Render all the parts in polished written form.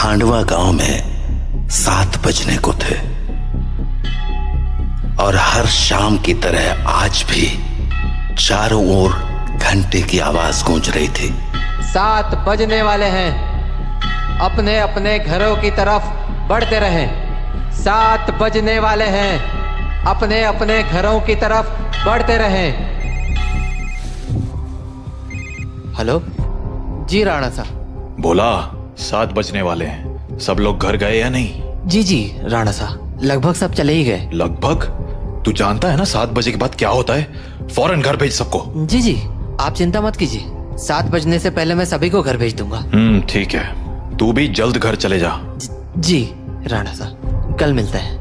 खांडवा गांव में 7 बजने को थे और हर शाम की तरह आज भी चारों ओर घंटे की आवाज गूंज रही थी। 7 बजने वाले हैं, अपने अपने घरों की तरफ बढ़ते रहें। 7 बजने वाले हैं, अपने अपने घरों की तरफ बढ़ते रहें। हेलो जी राणा साहब। बोला 7 बजने वाले हैं, सब लोग घर गए या नहीं? जी राणा साहब, लगभग सब चले ही गए। लगभग? तू जानता है ना 7 बजे के बाद क्या होता है? फौरन घर भेज सबको। जी आप चिंता मत कीजिए, 7 बजने से पहले मैं सभी को घर भेज दूंगा। ठीक है, तू भी जल्द घर चले जा। जी राणा साहब, कल मिलते हैं।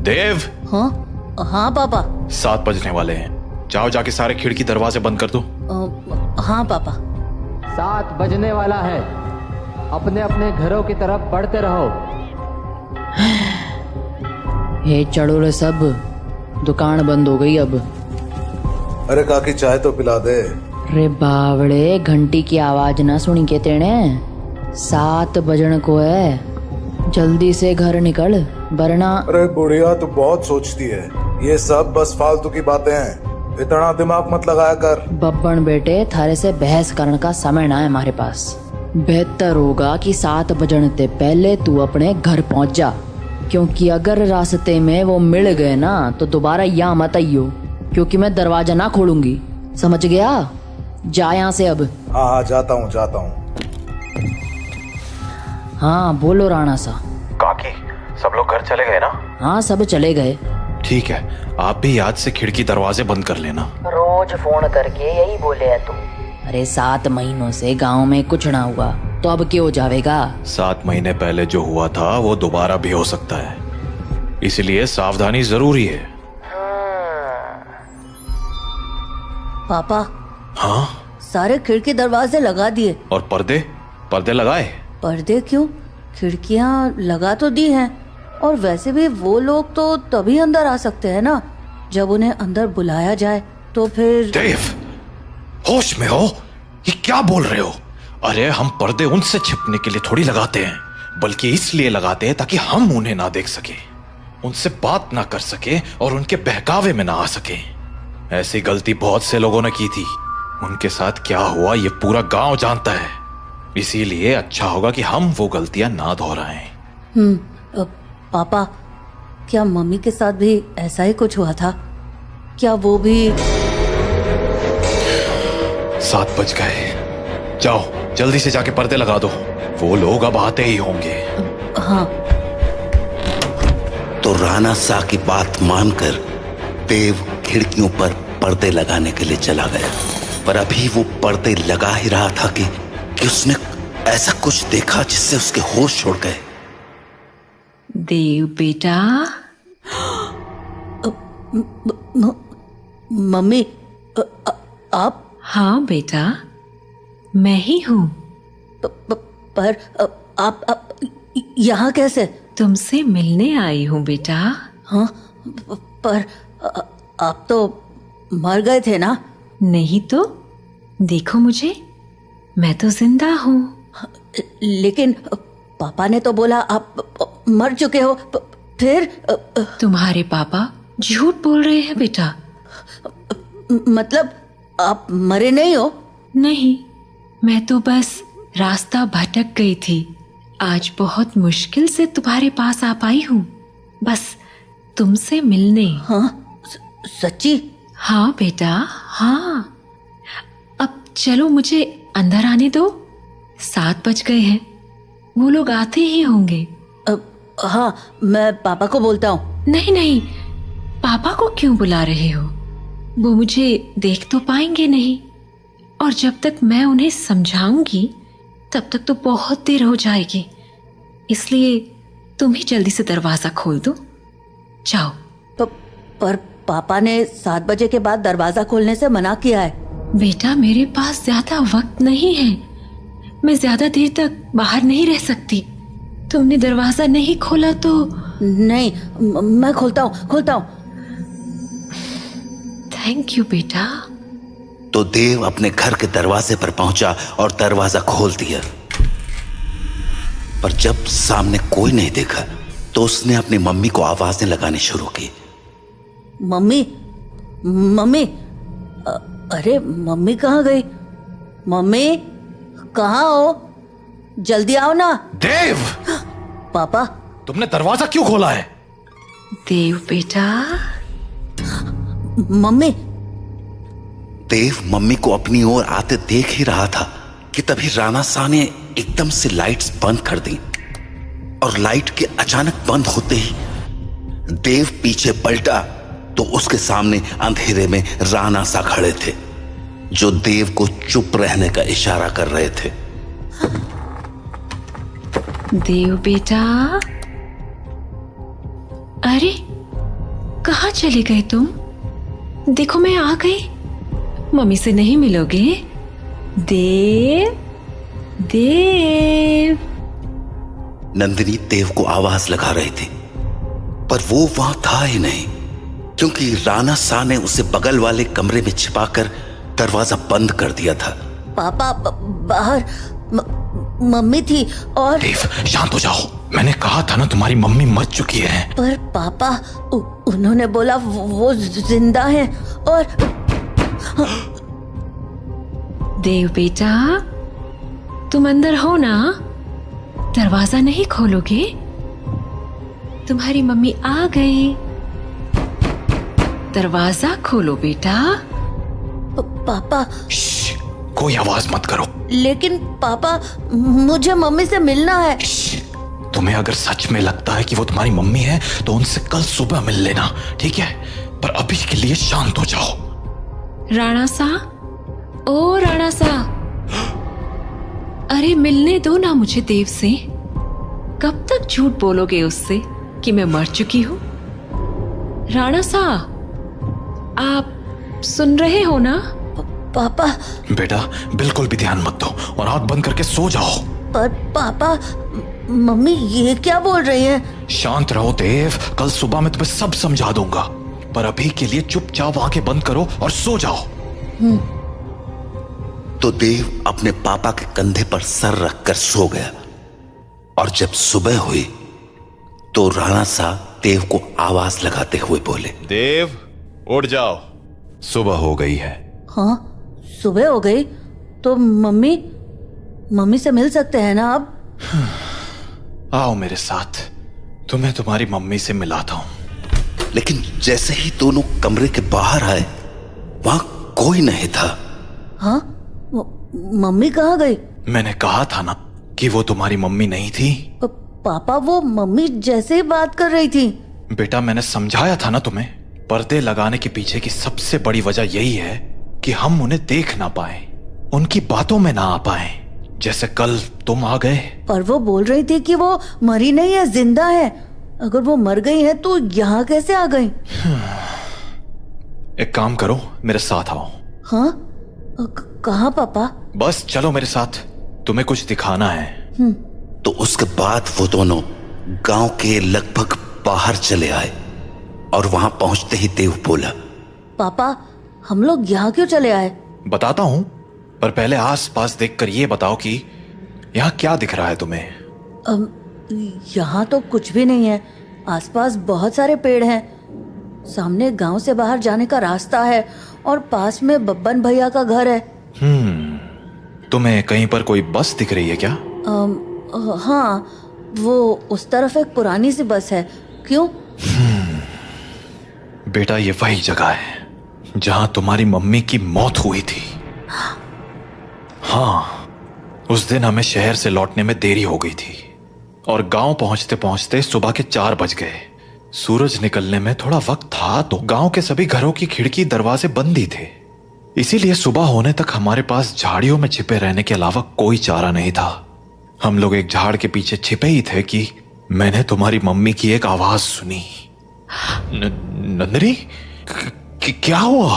देव। हाँ पापा। 7 बजने वाले हैं, जाओ जाके सारे खिड़की दरवाजे बंद कर दो। हाँ पापा। 7 बजने वाला है, अपने अपने घरों की तरफ बढ़ते रहो। हे चढ़ोले सब, दुकान बंद हो गई अब। अरे काकी चाय तो पिला दे। रे बावड़े, घंटी की आवाज ना सुनी के तेने? 7 बजन को है, जल्दी से घर निकल वरना। अरे बुढ़िया तू बहुत सोचती है, ये सब बस फालतू की बातें हैं, इतना दिमाग मत लगाया कर। बब्बन बेटे, थारे से बहस करने का समय ना है हमारे पास। बेहतर होगा कि 7 बजने से पहले तू अपने घर पहुंच जा, क्योंकि अगर रास्ते में वो मिल गए ना तो दोबारा यहाँ मत आइयो, क्योंकि मैं दरवाजा ना खोलूंगी, समझ गया? जा यहाँ से अब। हाँ जाता हूँ। हाँ बोलो राणा सा। काकी सब लोग घर चले गए ना? हाँ सब चले गए। ठीक है, आप भी याद से खिड़की दरवाजे बंद कर लेना। रोज फोन करके यही बोले है तू। अरे 7 महीनों से गांव में कुछ ना हुआ तो अब क्यों जावेगा? 7 महीने पहले जो हुआ था वो दोबारा भी हो सकता है, इसलिए सावधानी जरूरी है। पापा। हाँ? सारे खिड़की दरवाजे लगा दिए। और पर्दे लगाए? पर्दे क्यों? खिड़कियां लगा तो दी हैं, और वैसे भी वो लोग तो तभी अंदर आ सकते हैं ना जब उन्हें अंदर बुलाया जाए, तो फिर। देव, होश में हो? ये क्या बोल रहे हो? अरे हम पर्दे उनसे छिपने के लिए थोड़ी लगाते हैं, बल्कि इसलिए लगाते हैं ताकि हम उन्हें ना देख सके, उनसे बात ना कर सके और उनके बहकावे में ना आ सके। ऐसी गलती बहुत से लोगों ने की थी, उनके साथ क्या हुआ ये पूरा गांव जानता है, इसीलिए अच्छा होगा कि हम वो गलतियां ना दोहराएं। पापा, क्या मम्मी के साथ भी ऐसा ही कुछ हुआ था? क्या वो भी? 7 बज गए, जाओ जल्दी से जाके पर्दे लगा दो, वो लोग अब आते ही होंगे। हाँ। तो राणा साह की बात मानकर देव खिड़कियों पर पर्दे लगाने के लिए चला गया, पर अभी वो पर्दे लगा ही रहा था कि उसने ऐसा कुछ देखा जिससे उसके होश उड़ गए। देव बेटा। मम्मी, आप? हाँ बेटा, मैं ही हूँ। पर आप यहाँ कैसे? तुमसे मिलने आई हूँ बेटा। हाँ, पर आप तो मर गए थे ना? नहीं तो, देखो मुझे, मैं तो जिंदा हूँ। लेकिन पापा ने तो बोला आप मर चुके हो। फिर? तुम्हारे पापा झूठ बोल रहे हैं बेटा। मतलब आप मरे नहीं हो? नहीं, मैं तो बस रास्ता भटक गई थी, आज बहुत मुश्किल से तुम्हारे पास आ पाई हूँ, बस तुमसे मिलने। हाँ? सच्ची? हाँ बेटा, हाँ। अब चलो मुझे अंदर आने दो, 7 बज गए हैं, वो लोग आते ही होंगे। हाँ, मैं पापा को बोलता हूँ। नहीं, पापा को क्यों बुला रहे हो? वो मुझे देख तो पाएंगे नहीं, और जब तक मैं उन्हें समझाऊंगी तब तक तो बहुत देर हो जाएगी, इसलिए तुम ही जल्दी से दरवाजा खोल दो, जाओ। पर पापा ने 7 बजे के बाद दरवाजा खोलने से मना किया है। बेटा, मेरे पास ज्यादा वक्त नहीं है, मैं ज्यादा देर तक बाहर नहीं रह सकती। तुमने दरवाजा नहीं खोला तो? नहीं, मैं खोलता हूँ। थैंक यू बेटा। तो देव अपने घर के दरवाजे पर पहुंचा और दरवाजा खोल दिया। पर जब सामने कोई नहीं देखा तो उसने अपनी मम्मी को आवाजें लगानी शुरू की। मम्मी, मम्मी, अरे मम्मी कहाँ गई? मम्मी कहाँ हो? जल्दी आओ ना। देव! पापा, तुमने दरवाजा क्यों खोला है? देव बेटा। मम्मी। देव मम्मी को अपनी ओर आते देख ही रहा था कि तभी राणा शाह ने एकदम से लाइट्स बंद कर दी और लाइट के अचानक बंद होते ही देव पीछे पलटा तो उसके सामने अंधेरे में राणा शाह खड़े थे, जो देव को चुप रहने का इशारा कर रहे थे। देव बेटा, अरे कहाँ चले गए तुम? देखो मैं आ गई। मम्मी से नहीं मिलोगे? देव, देव। नंदिनी देव को आवाज लगा रही थी पर वो वहां था ही नहीं, क्योंकि राणा शाह ने उसे बगल वाले कमरे में छिपाकर दरवाजा बंद कर दिया था। पापा बाहर मम्मी थी और देव शांत हो जाओ, मैंने कहा था ना तुम्हारी मम्मी मर चुकी है। पर पापा उन्होंने बोला वो जिंदा है और देव बेटा, तुम अंदर हो ना? दरवाजा नहीं खोलोगे? तुम्हारी मम्मी आ गई। दरवाजा खोलो बेटा। पापा। कोई आवाज मत करो। लेकिन पापा, मुझे मम्मी से मिलना है। तुम्हें अगर सच में लगता है कि वो तुम्हारी मम्मी है तो उनसे कल सुबह मिल लेना, ठीक है? पर अभी के लिए शांत हो जाओ। राणा साह, ओ राणा साह, अरे मिलने दो ना मुझे देव से। कब तक झूठ बोलोगे उससे कि मैं मर चुकी हूं? राणा साह, आप सुन रहे हो ना? पापा। बेटा बिल्कुल भी ध्यान मत दो और आंख बंद करके सो जाओ। पर पापा, मम्मी ये क्या बोल रही है? शांत रहो देव, कल सुबह मैं तुम्हें सब समझा दूंगा, पर अभी के लिए चुपचाप आंखें बंद करो और सो जाओ। तो देव अपने पापा के कंधे पर सर रखकर सो गया और जब सुबह हुई तो राणा शाह देव को आवाज लगाते हुए बोले, देव उठ जाओ, सुबह हो गई है। हाँ, सुबह हो गई तो मम्मी से मिल सकते हैं ना अब? आओ मेरे साथ, तुम्हें तुम्हारी मम्मी से मिलाता हूं। लेकिन जैसे ही दोनों कमरे के बाहर आए वहां कोई नहीं था। हाँ, मम्मी कहाँ गई? मैंने कहा था ना कि वो तुम्हारी मम्मी नहीं थी। पापा, वो मम्मी जैसे ही बात कर रही थी। बेटा मैंने समझाया था ना तुम्हें, पर्दे लगाने के पीछे की सबसे बड़ी वजह यही है कि हम उन्हें देख ना पाए, उनकी बातों में ना आ पाए, जैसे कल तुम आ गए। पर वो बोल रही थी कि वो मरी नहीं है, जिंदा है। अगर वो मर गई है तो यहाँ कैसे आ गई? एक काम करो, मेरे साथ आओ। हाँ? कहाँ पापा? बस चलो मेरे साथ, तुम्हें कुछ दिखाना है। तो उसके बाद वो दोनों गांव के लगभग बाहर चले आए और वहां पहुंचते ही देव बोला, पापा हम लोग यहाँ क्यों चले आए? बताता हूं, पर पहले आस पास देखकर ये बताओ कि यहाँ क्या दिख रहा है तुम्हें? यहाँ तो कुछ भी नहीं है। आसपास बहुत सारे पेड़ हैं, सामने गांव से बाहर जाने का रास्ता है और पास में बब्बन भैया का घर है। तुम्हें कहीं पर कोई बस दिख रही है क्या? हाँ, वो उस तरफ एक पुरानी सी बस है। क्यों? बेटा ये वही जगह है जहां तुम्हारी मम्मी की मौत हुई थी। हाँ, उस दिन हमें शहर से लौटने में देरी हो गई थी और गांव पहुंचते पहुंचते सुबह के 4 बज गए। सूरज निकलने में थोड़ा वक्त था तो गांव के सभी घरों की खिड़की दरवाजे बंद ही थे, इसीलिए सुबह होने तक हमारे पास झाड़ियों में छिपे रहने के अलावा कोई चारा नहीं था। हम लोग एक झाड़ के पीछे छिपे ही थे कि मैंने तुम्हारी मम्मी की एक आवाज सुनी। नंदिनी, क्या हुआ?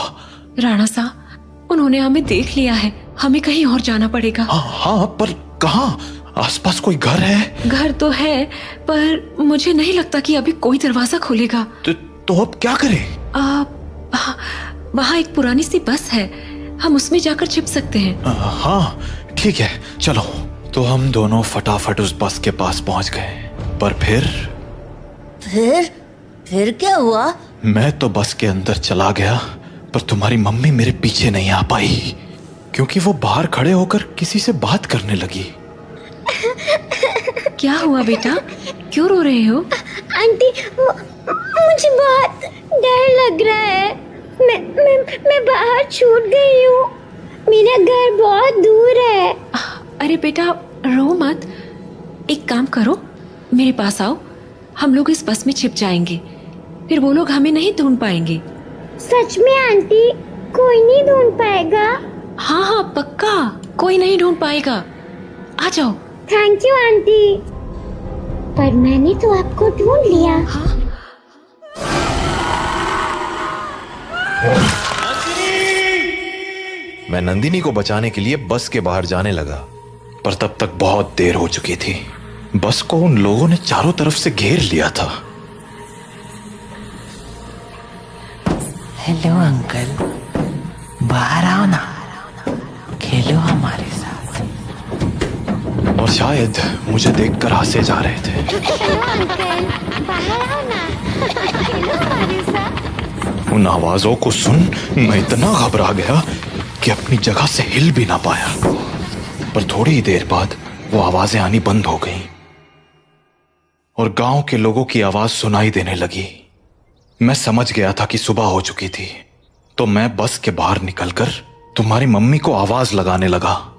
राणा साहब, उन्होंने हमें देख लिया है, हमें कहीं और जाना पड़ेगा। हाँ, पर कहाँ? आसपास कोई घर है? घर तो है, पर मुझे नहीं लगता कि अभी कोई दरवाजा खोलेगा। तो अब क्या करें? वहाँ एक पुरानी सी बस है, हम उसमें जाकर छिप सकते हैं। हाँ ठीक है, चलो। तो हम दोनों फटाफट उस बस के पास पहुंच गए। पर फिर क्या हुआ? मैं तो बस के अंदर चला गया, पर तुम्हारी मम्मी मेरे पीछे नहीं आ पाई, क्योंकि वो बाहर खड़े होकर किसी से बात करने लगी। क्या हुआ बेटा, क्यों रो रहे हो? आंटी, मुझे बहुत डर लग रहा है। मैं बाहर छूट गई हूँ। मेरा घर बहुत दूर है। अरे बेटा रो मत, एक काम करो, मेरे पास आओ, हम लोग इस बस में छिप जाएंगे, फिर वो लोग हमें नहीं ढूंढ पाएंगे। सच में आंटी? कोई नहीं ढूंढ पाएगा? हाँ हाँ पक्का, कोई नहीं ढूंढ पाएगा। आ जाओ। Thank you aunty. पर मैंने तो आपको ढूंढ लिया। हाँ? मैं नंदिनी को बचाने के लिए बस के बाहर जाने लगा, पर तब तक बहुत देर हो चुकी थी। बस को उन लोगों ने चारों तरफ से घेर लिया था। हेलो अंकल, बाहर आओ ना, खेलो हमारे साथ। और शायद मुझे देखकर हंसे जा रहे थे। हेलो अंकल, बाहर आओ ना, खेलो हमारे साथ। उन आवाजों को सुन मैं इतना घबरा गया कि अपनी जगह से हिल भी ना पाया। पर थोड़ी ही देर बाद वो आवाजें आनी बंद हो गईं और गांव के लोगों की आवाज सुनाई देने लगी। मैं समझ गया था कि सुबह हो चुकी थी, तो मैं बस के बाहर निकलकर तुम्हारी मम्मी को आवाज लगाने लगा।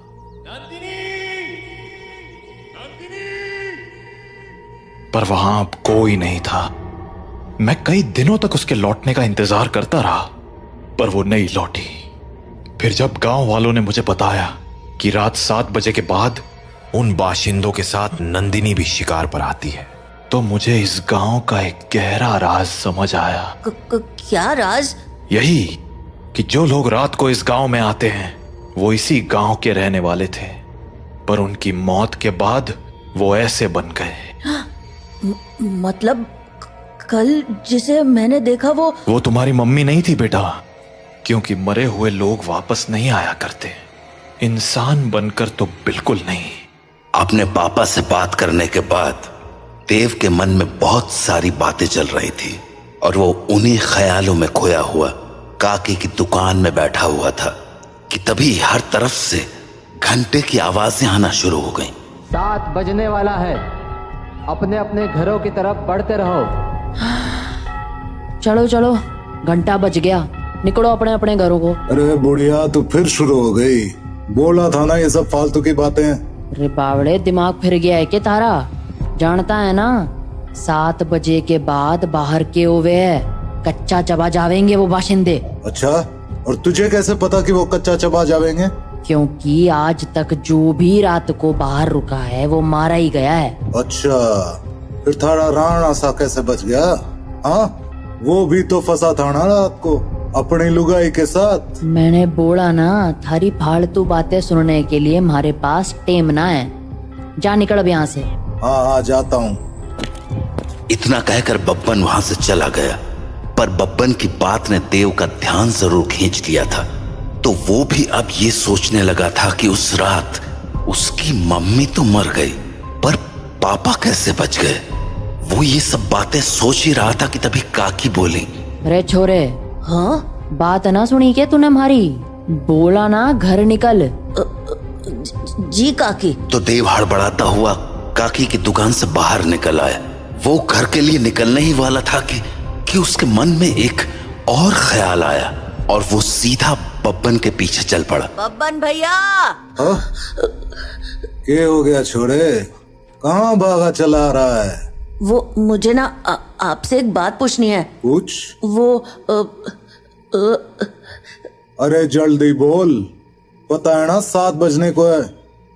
पर वहां अब कोई नहीं था। मैं कई दिनों तक उसके लौटने का इंतजार करता रहा, पर वो नहीं लौटी। फिर जब गांव वालों ने मुझे बताया कि रात 7 बजे के बाद उन बाशिंदों के साथ नंदिनी भी शिकार पर आती है, तो मुझे इस गांव का एक गहरा राज समझ आया। क्या राज? यही कि जो लोग रात को इस गांव में आते हैं वो इसी गांव के रहने वाले थे, पर उनकी मौत के बाद वो ऐसे बन गए। मतलब कल जिसे मैंने देखा वो तुम्हारी मम्मी नहीं थी बेटा, क्योंकि मरे हुए लोग वापस नहीं आया करते, इंसान बनकर तो बिल्कुल नहीं। अपने पापा से बात करने के बाद देव के मन में बहुत सारी बातें चल रही थी और वो उन्हीं ख्यालों में खोया हुआ काकी की दुकान में बैठा हुआ था कि तभी हर तरफ से घंटे की आवाजें आना शुरू हो गईं। 7 बजने वाला है, अपने अपने घरों की तरफ बढ़ते रहो। चलो चलो, घंटा बज गया, निकलो अपने अपने घरों को। अरे बुढ़िया, तू फिर शुरू हो गई। बोला था ना ये सब फालतू की बातें। अरे बावड़े, दिमाग फिर गया है क्या तारा? जानता है ना 7 बजे के बाद बाहर के ओवे है, कच्चा चबा जावेंगे वो बाशिंदे। अच्छा, और तुझे कैसे पता कि वो कच्चा चबा जावेंगे? क्योंकि आज तक जो भी रात को बाहर रुका है वो मारा ही गया है। अच्छा, फिर थारा राणा सा कैसे बच गया? हाँ, वो भी तो फंसा था ना रात को अपनी लुगाई के साथ। मैंने बोला ना, थारी फालतू बातें सुनने के लिए हमारे पास टेम ना है। जा निकल अब यहाँ से। हाँ जाता हूँ। इतना कहकर बब्बन वहां से चला गया, पर बब्बन की बात ने देव का ध्यान जरूर खींच लिया था। तो वो भी अब ये सोचने लगा था कि उस रात उसकी मम्मी तो मर गई, पर पापा कैसे बच गए। वो ये सब बातें सोच ही रहा था कि तभी काकी बोली, अरे छोरे, हाँ बात ना सुनी क्या तूने हमारी? बोला ना घर निकल। जी काकी। तो देव हड़बड़ाता हुआ काकी की दुकान से बाहर निकल आया। वो घर के लिए निकलने ही वाला था कि उसके मन में एक और ख्याल आया और वो सीधा बब्बन के पीछे चल पड़ा। बब्बन भैया। क्या हो गया छोरे, कहाँ भागा चला रहा है? वो मुझे ना आपसे एक बात पूछनी है। पूछ। वो अरे जल्दी बोल, पता है ना 7 बजने को है।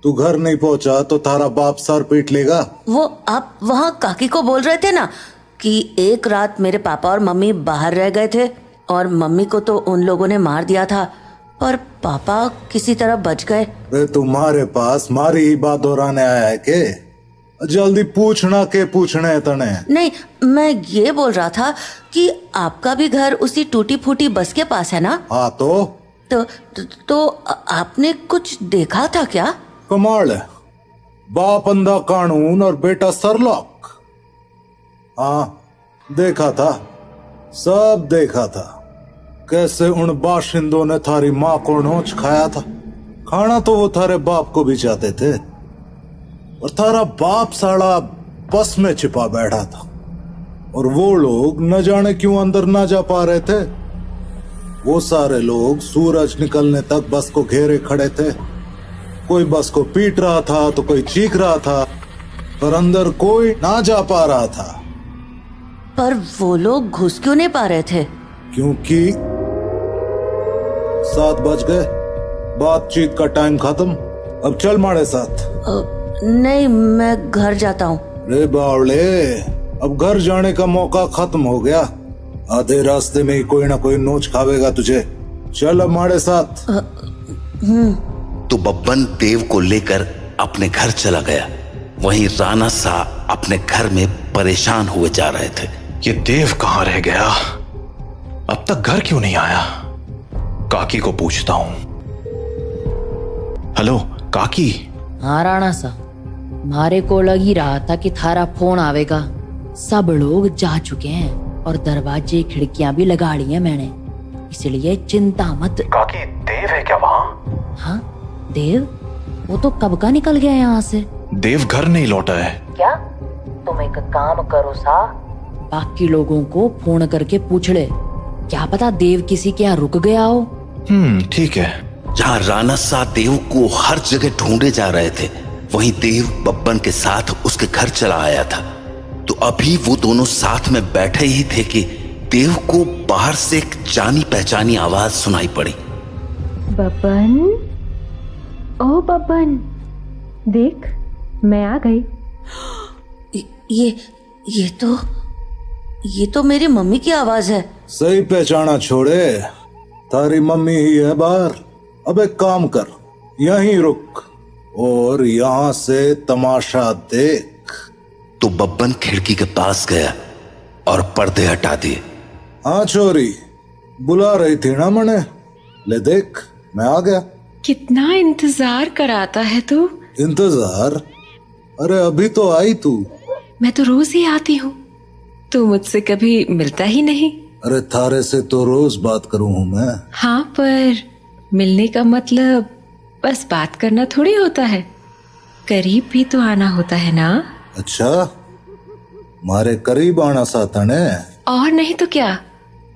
तू घर नहीं पहुंचा तो थारा बाप सर पीट लेगा। वो आप वहाँ काकी को बोल रहे थे ना कि एक रात मेरे पापा और मम्मी बाहर रह गए थे और मम्मी को तो उन लोगों ने मार दिया था, पर पापा किसी तरह बच गए। तुम्हारे पास मारी ही बात दोहराने आया है के? जल्दी पूछना के पूछने है तने। नहीं, मैं ये बोल रहा था कि आपका भी घर उसी टूटी फूटी बस के पास है ना? हाँ तो आपने कुछ देखा था क्या? कमाल है, बाप अंधा कानून और बेटा सरलॉक। हाँ, देखा था, सब देखा था, कैसे उन बाशिंदों ने थारी माँ को नोच खाया था। खाना तो वो थारे बाप को भी चाहते थे, और थारा बाप साला बस में छिपा बैठा था, और वो लोग न जाने क्यों अंदर ना जा पा रहे थे। वो सारे लोग सूरज निकलने तक बस को घेरे खड़े थे। कोई बस को पीट रहा था तो कोई चीख रहा था, पर अंदर कोई ना जा पा रहा था। पर वो लोग घुस क्यों नहीं पा रहे थे? क्योंकि 7 बज गए, बातचीत का टाइम खत्म। अब चल हमारे साथ। नहीं, मैं घर जाता हूँ। रे बावले, अब घर जाने का मौका खत्म हो गया। आधे रास्ते में ही कोई ना कोई नोच खावेगा तुझे। चल अब हमारे साथ। तो बब्बन देव को लेकर अपने घर चला गया। वहीं राणा सा अपने घर में परेशान हुए जा रहे थे। ये देव कहाँ रह गया? अब तक घर क्यों नहीं आया? काकी को पूछता हूं। हेलो काकी। हाँ राणा सा, मारे को लग ही रहा था कि थारा फोन आवेगा। सब लोग जा चुके हैं और दरवाजे खिड़कियां भी लगा ली हैं मैंने, इसलिए चिंता मत। काकी, देव है क्या वहाँ? हाँ देव, वो तो कब का निकल गया यहाँ से। देव घर नहीं लौटा है क्या? तुम एक काम करो सा, बाकी लोगों को फोन करके पूछ ले, क्या पता देव किसी के यहाँ रुक गया हो। ठीक है। जहाँ राणा सा देव को हर जगह ढूंढे जा रहे थे, वहीं देव बब्बन के साथ उसके घर चला आया था। तो अभी वो दोनों साथ में बैठे ही थे कि देव को बाहर से एक जानी पहचानी आवाज सुनाई पड़ी। बब्बन, ओ बब्बन, देख मैं आ गई। ये तो मेरी मम्मी की आवाज है। सही पहचाना छोड़े, तारी मम्मी ही है बाहर। अब एक काम कर, यहीं रुक और यहाँ से तमाशा देख। तो बब्बन खिड़की के पास गया और पर्दे हटा दिए। हाँ छोरी, बुला रही थी ना मने, ले देख मैं आ गया। कितना इंतजार कराता है तू। इंतजार? अरे अभी तो आई तू। मैं तो रोज ही आती हूँ, तू मुझसे कभी मिलता ही नहीं। अरे थारे से तो रोज बात करूँ हूँ मैं। हाँ, पर मिलने का मतलब बस बात करना थोड़ी होता है, करीब भी तो आना होता है ना। अच्छा, मारे करीब आना साथा ने। और नहीं तो क्या,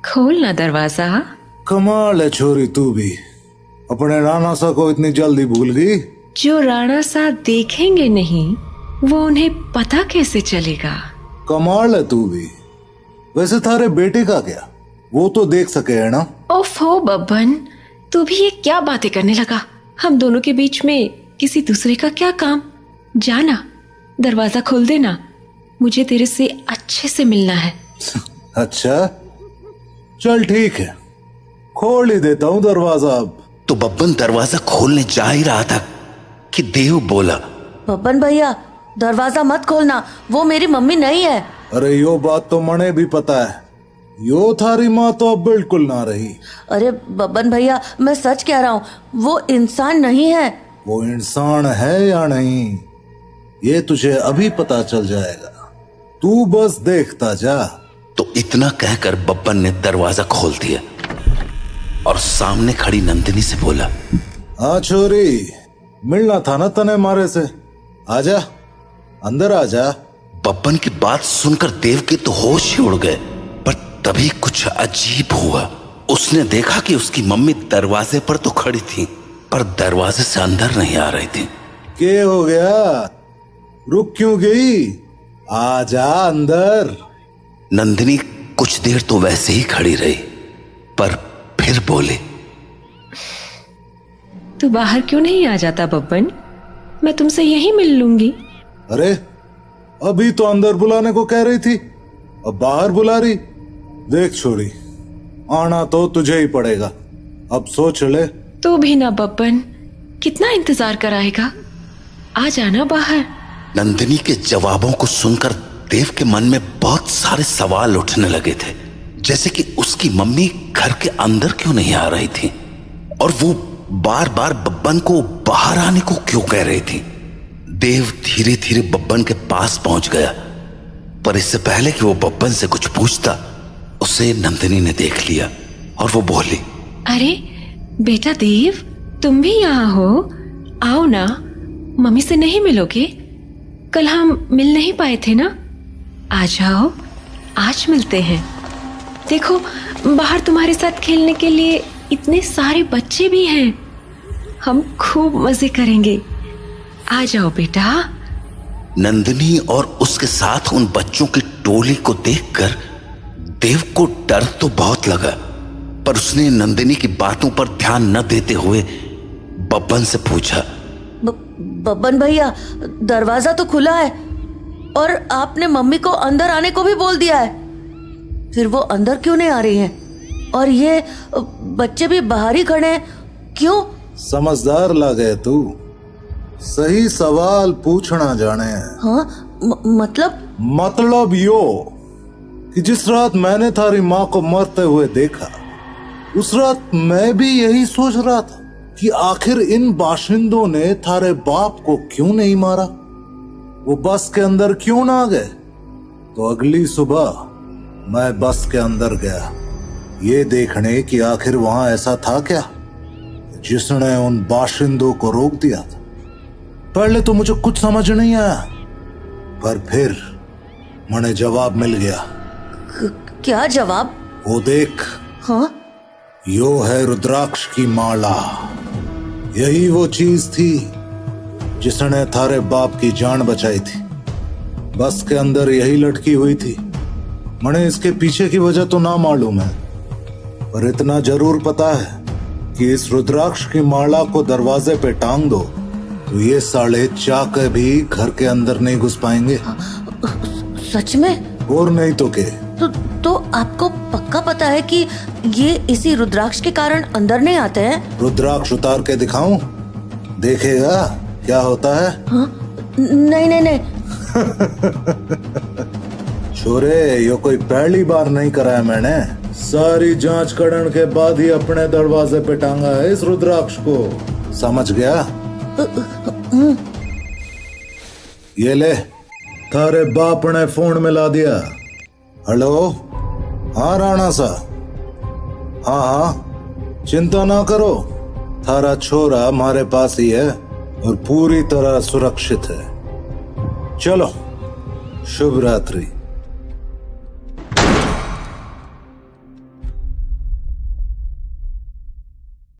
खोल ना दरवाजा। कमाल है छोरी, तू भी अपने राणा सा को इतनी जल्दी भूल गई। जो राणा सा देखेंगे नहीं, वो उन्हें पता कैसे चलेगा। कमाल है तू भी। वैसे थारे बेटे का क्या, वो तो देख सके है ना। ओफो बब्बन, तू भी ये क्या बातें करने लगा। हम दोनों के बीच में किसी दूसरे का क्या काम। जाना, दरवाजा खोल देना, मुझे तेरे से अच्छे से मिलना है। अच्छा चल ठीक है, खोल ही देता हूँ दरवाजा अब। तो बब्बन दरवाजा खोलने जा ही रहा था कि देव बोला, बब्बन भैया दरवाजा मत खोलना, वो मेरी मम्मी नहीं है। अरे यो बात तो मने भी पता है, यो थारी माँ तो अब बिल्कुल ना रही। अरे बब्बन भैया, मैं सच कह रहा हूँ, वो इंसान नहीं है। वो इंसान है या नहीं, ये तुझे अभी पता चल जाएगा, तू बस देखता जा। तो इतना कहकर बब्बन ने दरवाजा खोल दिया और सामने खड़ी नंदिनी से बोला, हाँ छोरी, मिलना था ना तने मारे से, आजा अंदर आजा। बब्बन की बात सुनकर देव के तो होश ही उड़ गए, पर तभी कुछ अजीब हुआ। उसने देखा कि उसकी मम्मी दरवाजे पर तो खड़ी थी, पर दरवाजे से अंदर नहीं आ रही थी। क्या हो गया, रुक क्यों गई, आजा अंदर। नंदिनी कुछ देर तो वैसे ही खड़ी रही, पर फिर बोले, तू बाहर क्यों नहीं आ जाता बब्बन, मैं तुमसे यहीं मिल लूंगी। अरे अभी तो अंदर बुलाने को कह रही थी, अब बाहर बुला रही। देख छोरी, आना तो तुझे ही पड़ेगा, अब सोच ले। तू भी ना बब्बन, कितना इंतजार कराएगा, आ जाना बाहर। नंदिनी के जवाबों को सुनकर देव के मन में बहुत सारे सवाल उठने लगे थे, जैसे कि उसकी मम्मी घर के अंदर क्यों नहीं आ रही थी, और वो बार बार बब्बन को बाहर आने को क्यों कह रही थी। देव धीरे धीरे बब्बन के पास पहुंच गया, पर इससे पहले कि वो बब्बन से कुछ पूछता, उसे नंदिनी ने देख लिया और वो बोली, अरे बेटा देव, तुम भी यहाँ हो? आओ ना, मम्मी से नहीं मिलोगे? कल हम मिल नहीं पाए थे ना? आ जाओ, आज मिलते हैं। देखो, बाहर तुम्हारे साथ खेलने के लिए इतने सारे बच्चे भी हैं। हम खूब मजे करेंगे। आ जाओ बेटा। नंदिनी और उसके साथ उन बच्चों की टोली को देखकर देव को डर तो बहुत लगा, पर उसने नंदिनी की बातों पर ध्यान न देते हुए बब्बन से पूछा, बब्बन भैया, दरवाजा तो खुला है और आपने मम्मी को अंदर आने को भी बोल दिया है, फिर वो अंदर क्यों नहीं आ रही हैं? और ये बच्चे भी बाहर ही खड़े हैं, क्यों? समझदार लगे तू, सही सवाल पूछना जाने। हाँ, मतलब यो कि जिस रात मैंने थारी माँ को मरते हुए देखा, उस रात मैं भी यही सोच रहा था कि आखिर इन बाशिंदों ने थारे बाप को क्यों नहीं मारा, वो बस के अंदर क्यों ना गए। तो अगली सुबह मैं बस के अंदर गया, ये देखने कि आखिर वहां ऐसा था क्या जिसने उन बाशिंदों को रोक दिया था। पहले तो मुझे कुछ समझ नहीं आया, पर फिर मुझे जवाब मिल गया। क्या जवाब? वो देख। हाँ? यो है रुद्राक्ष की माला। यही वो चीज थी जिसने थारे बाप की जान बचाई थी। बस के अंदर यही लटकी हुई थी। मने इसके पीछे की वजह तो ना मालूम है, पर इतना जरूर पता है कि इस रुद्राक्ष की माला को दरवाजे पे टांग दो तो ये साले चाके भी घर के अंदर नहीं घुस पाएंगे। सच में? और नहीं तो के। तो आपको पक्का पता है कि ये इसी रुद्राक्ष के कारण अंदर नहीं आते हैं? रुद्राक्ष उतार के दिखाऊं? देखेगा क्या होता है? हाँ? नहीं नहीं नहीं। छोरे, यो कोई पहली बार नहीं कराया मैंने। सारी जांच करने के बाद ही अपने दरवाजे पे टांगा है इस रुद्राक्ष को, समझ गया? ये ले, थारे बाप ने फोन मिला दिया। हेलो, हाँ राणा सा, हाँ हाँ, चिंता ना करो, थारा छोरा हमारे पास ही है और पूरी तरह सुरक्षित है। चलो, शुभ रात्रि।